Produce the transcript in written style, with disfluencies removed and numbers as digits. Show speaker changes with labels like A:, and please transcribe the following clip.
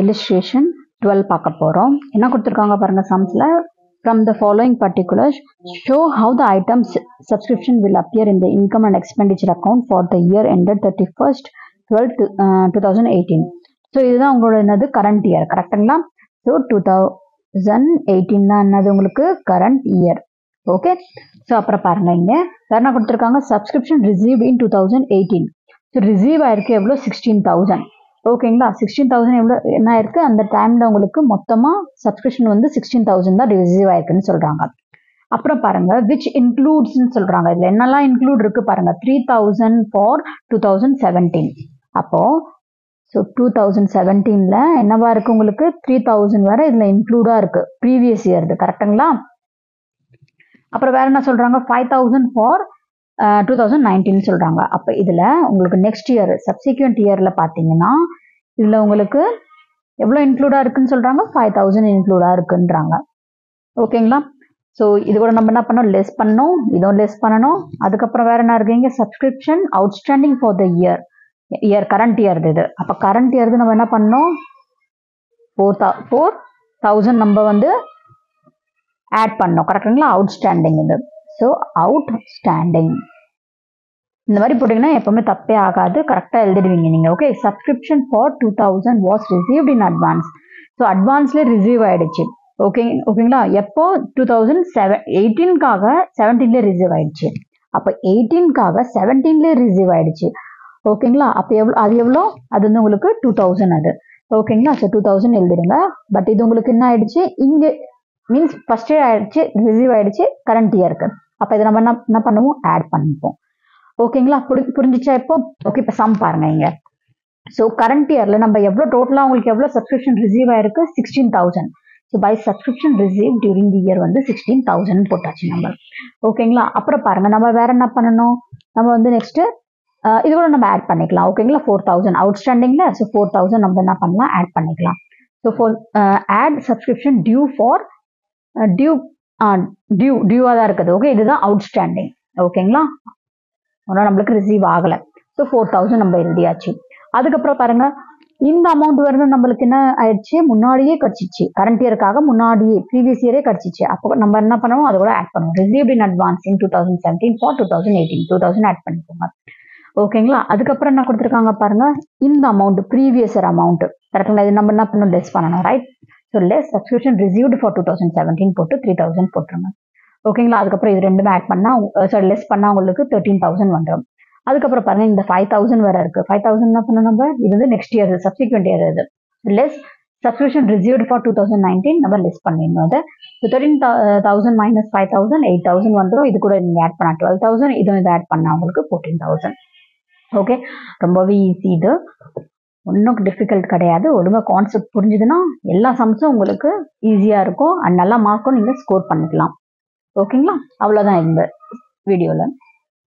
A: illustration 12 பார்க்க போறோம். என்ன கொடுத்திருக்காங்க பாருங்க sumsல from the following particulars show how the items subscription will appear in the income and expenditure account for the year ended 31st 12 2018. so இதுதான் உங்களோட என்னது current year கரெக்ட்டுங்களா? so 2018 தான் என்னது உங்களுக்கு current year. ஓகே, ஸோ அப்புறம் பாருங்க இங்க வேற என்ன கொடுத்துருக்காங்க, சப்ஸ்கிரிப்ஷன் ரிசீவ் இன் 2018. ஸோ ரிசீவ் ஆயிருக்கு எவ்வளோ 16,000. ஓகேங்களா, 16,000 எவ்வளோ என்ன ஆயிருக்கு அந்த டைம்ல உங்களுக்கு மொத்தமா சப்ஸ்கிரிப்ஷன் வந்து 16,000 தான் ரிசீவ் ஆயிருக்குன்னு சொல்றாங்க. அப்புறம் பாருங்க விச் இன்க்ளூட்ஸ்ன்னு சொல்றாங்க. இதுல என்னெல்லாம் இன்க்ளூட் இருக்கு பாருங்க, 3,000 ஃபார் 2017. அப்போ ஸோ 2017ல என்னவா இருக்கு உங்களுக்கு 3,000 வரை இதுல இன்க்ளூடா இருக்கு ப்ரீவியஸ் இயர், கரெக்டுங்களா? அப்புறம் வேற என்ன சொல்றாங்க, 5,000 ஃபார் 2019 சொல்றாங்க. அப்ப இதுல உங்களுக்கு நெக்ஸ்ட் இயர் சப்சிக்வெண்ட் இயர்ல பாத்தீங்கன்னா இதுல உங்களுக்கு எவ்வளவு இன்க்ளூடா இருக்குன்னு சொல்றாங்க, 5,000 இன்க்ளூடா இருக்குன்றாங்க. ஓகேங்களா, ஸோ இது கூட நம்ம என்ன பண்ணோம், லெஸ் பண்ணோம், இதுவும் லெஸ் பண்ணணும். அதுக்கப்புறம் வேற என்ன இருக்குங்க, subscription outstanding for the year current year இது. அப்ப கரண்ட் இயருக்கு நம்ம என்ன பண்ணோம், 4,000 நம்ம வந்து ஆட் பண்ணோம், கரெக்டுங்களா? அவுட்ஸ்டாண்டிங் இது. ஸோ அவுட்ஸ்டாண்டிங் இந்த மாதிரி போட்டிங்கன்னா எப்பவுமே தப்பே ஆகாது, கரெக்டாக எழுதிடுவீங்க நீங்கள். Okay, subscription for 2,000 was received in advance. So அட்வான்ஸ்லேயே ரிசீவ் ஆயிடுச்சு. ஓகேங்களா, எப்போ 2018க்காக 17லேயே ரிசீவ் ஆயிடுச்சு. அப்போ 18க்காக 17லேயே ரிசீவ் ஆயிடுச்சு. ஓகேங்களா, அப்போ எவ்வளோ அது எவ்வளோ, அது வந்து உங்களுக்கு 2,000 அது. ஓகேங்களா, ஸோ 2,000 எழுதிடுங்க. பட் இது உங்களுக்கு என்ன ஆயிடுச்சு, இங்கே மீன்ஸ் ஃபர்ஸ்ட் இயர் ஆயிடுச்சு, ரிசீவ் ஆயிடுச்சு கரண்ட் இயருக்கு. அப்போ இதை நம்ம என்ன பண்ணுவோம், ஆட் பண்ணிப்போம். ஓகேங்களா, புரிஞ்சிச்சா இப்போ? ஓகே, இப்போ சம் பாருங்க இங்க. ஸோ கரண்ட் இயர்ல நம்ம எவ்வளோ டோட்டலா உங்களுக்கு எவ்வளோ சப்ஸ்கிரிப்ஷன் ரிசீவ் ஆயிருக்கு, 16,000. So by subscription receive during the year வந்து 16,000 போட்டாச்சு நம்ம. ஓகேங்களா, அப்புறம் பாருங்க நம்ம வேற என்ன பண்ணணும், நம்ம வந்து நெக்ஸ்ட் இது கூட நம்ம ஆட் பண்ணிக்கலாம். ஓகேங்களா, 4,000 அவுட்ஸ்டாண்டிங்ல. ஸோ 4,000 நம்ம என்ன பண்ணலாம், ஆட் பண்ணிக்கலாம். So for add subscription due for டியூவா தான் இருக்குது. ஓகே, இதுதான் அவுட்ஸ்டாண்டிங். ஓகேங்களா, ஆனால் நம்மளுக்கு ரிசீவ் ஆகலை. ஸோ 4,000 நம்ம எழுதியாச்சு. அதுக்கப்புறம் பாருங்க இந்த அமௌண்ட் வந்து நம்மளுக்கு என்ன ஆயிடுச்சு, முன்னாடியே கிடைச்சிச்சு, கரண்ட் இயருக்காக முன்னாடியே ப்ரீவியஸ் இயரே கிடைச்சிச்சு. அப்போ நம்ம என்ன பண்ணுவோம், அதை கூட ஆட் பண்ணுவோம். Received in advance in 2017 for 2018, 2,000 add பண்ணிக்கோங்க. ஓகேங்களா, அதுக்கப்புறம் என்ன கொடுத்துருக்காங்க பாருங்க, இந்த அமௌண்ட் ப்ரீவியஸ் இயர் அமௌண்ட், கரெக்டுங்களா? இது நம்ம என்ன பண்ணணும், லெஸ் பண்ணணும், right? So less subscription received for 2017 போட்டு 3,000 போட்டுருங்க. ஓகேங்களா, அதுக்கப்புறம் இது ரெண்டுமே ஆட் பண்ணா லெஸ் பண்ணா உங்களுக்கு 13,000 வந்துடும். அதுக்கப்புறம் பாருங்க இந்த 5,000 வேற இருக்கு. 5,000 என்ன பண்ணணும் நம்ம, இது வந்து நெக்ஸ்ட் இயர் சப்சிக்வெண்ட் இயர் இது. லெஸ் சப்ஸ்கிரிப்ஷன் ரிசீவ்டு ஃபார் 2019 நம்ம லெஸ் பண்ணிடணும் அதை. 13,000 மைனஸ் 5,000 8,000 வந்துடும். இது கூட நீங்க ஆட் பண்ணா 12,000, இதுவும் இதை ஆட் பண்ணா உங்களுக்கு 14,000. ஓகே, ரொம்பவே ஈஸி இது, ஒன்றும் டிஃபிகல்ட் கிடையாது. ஒழுங்கா கான்செப்ட் புரிஞ்சுதுன்னா எல்லா சம்ஸும் உங்களுக்கு ஈஸியா இருக்கும் அண்ட் நல்லா மார்க்கும் நீங்க ஸ்கோர் பண்ணிக்கலாம். ஓகேங்களா, அவ்வளோதான் இந்த வீடியோல.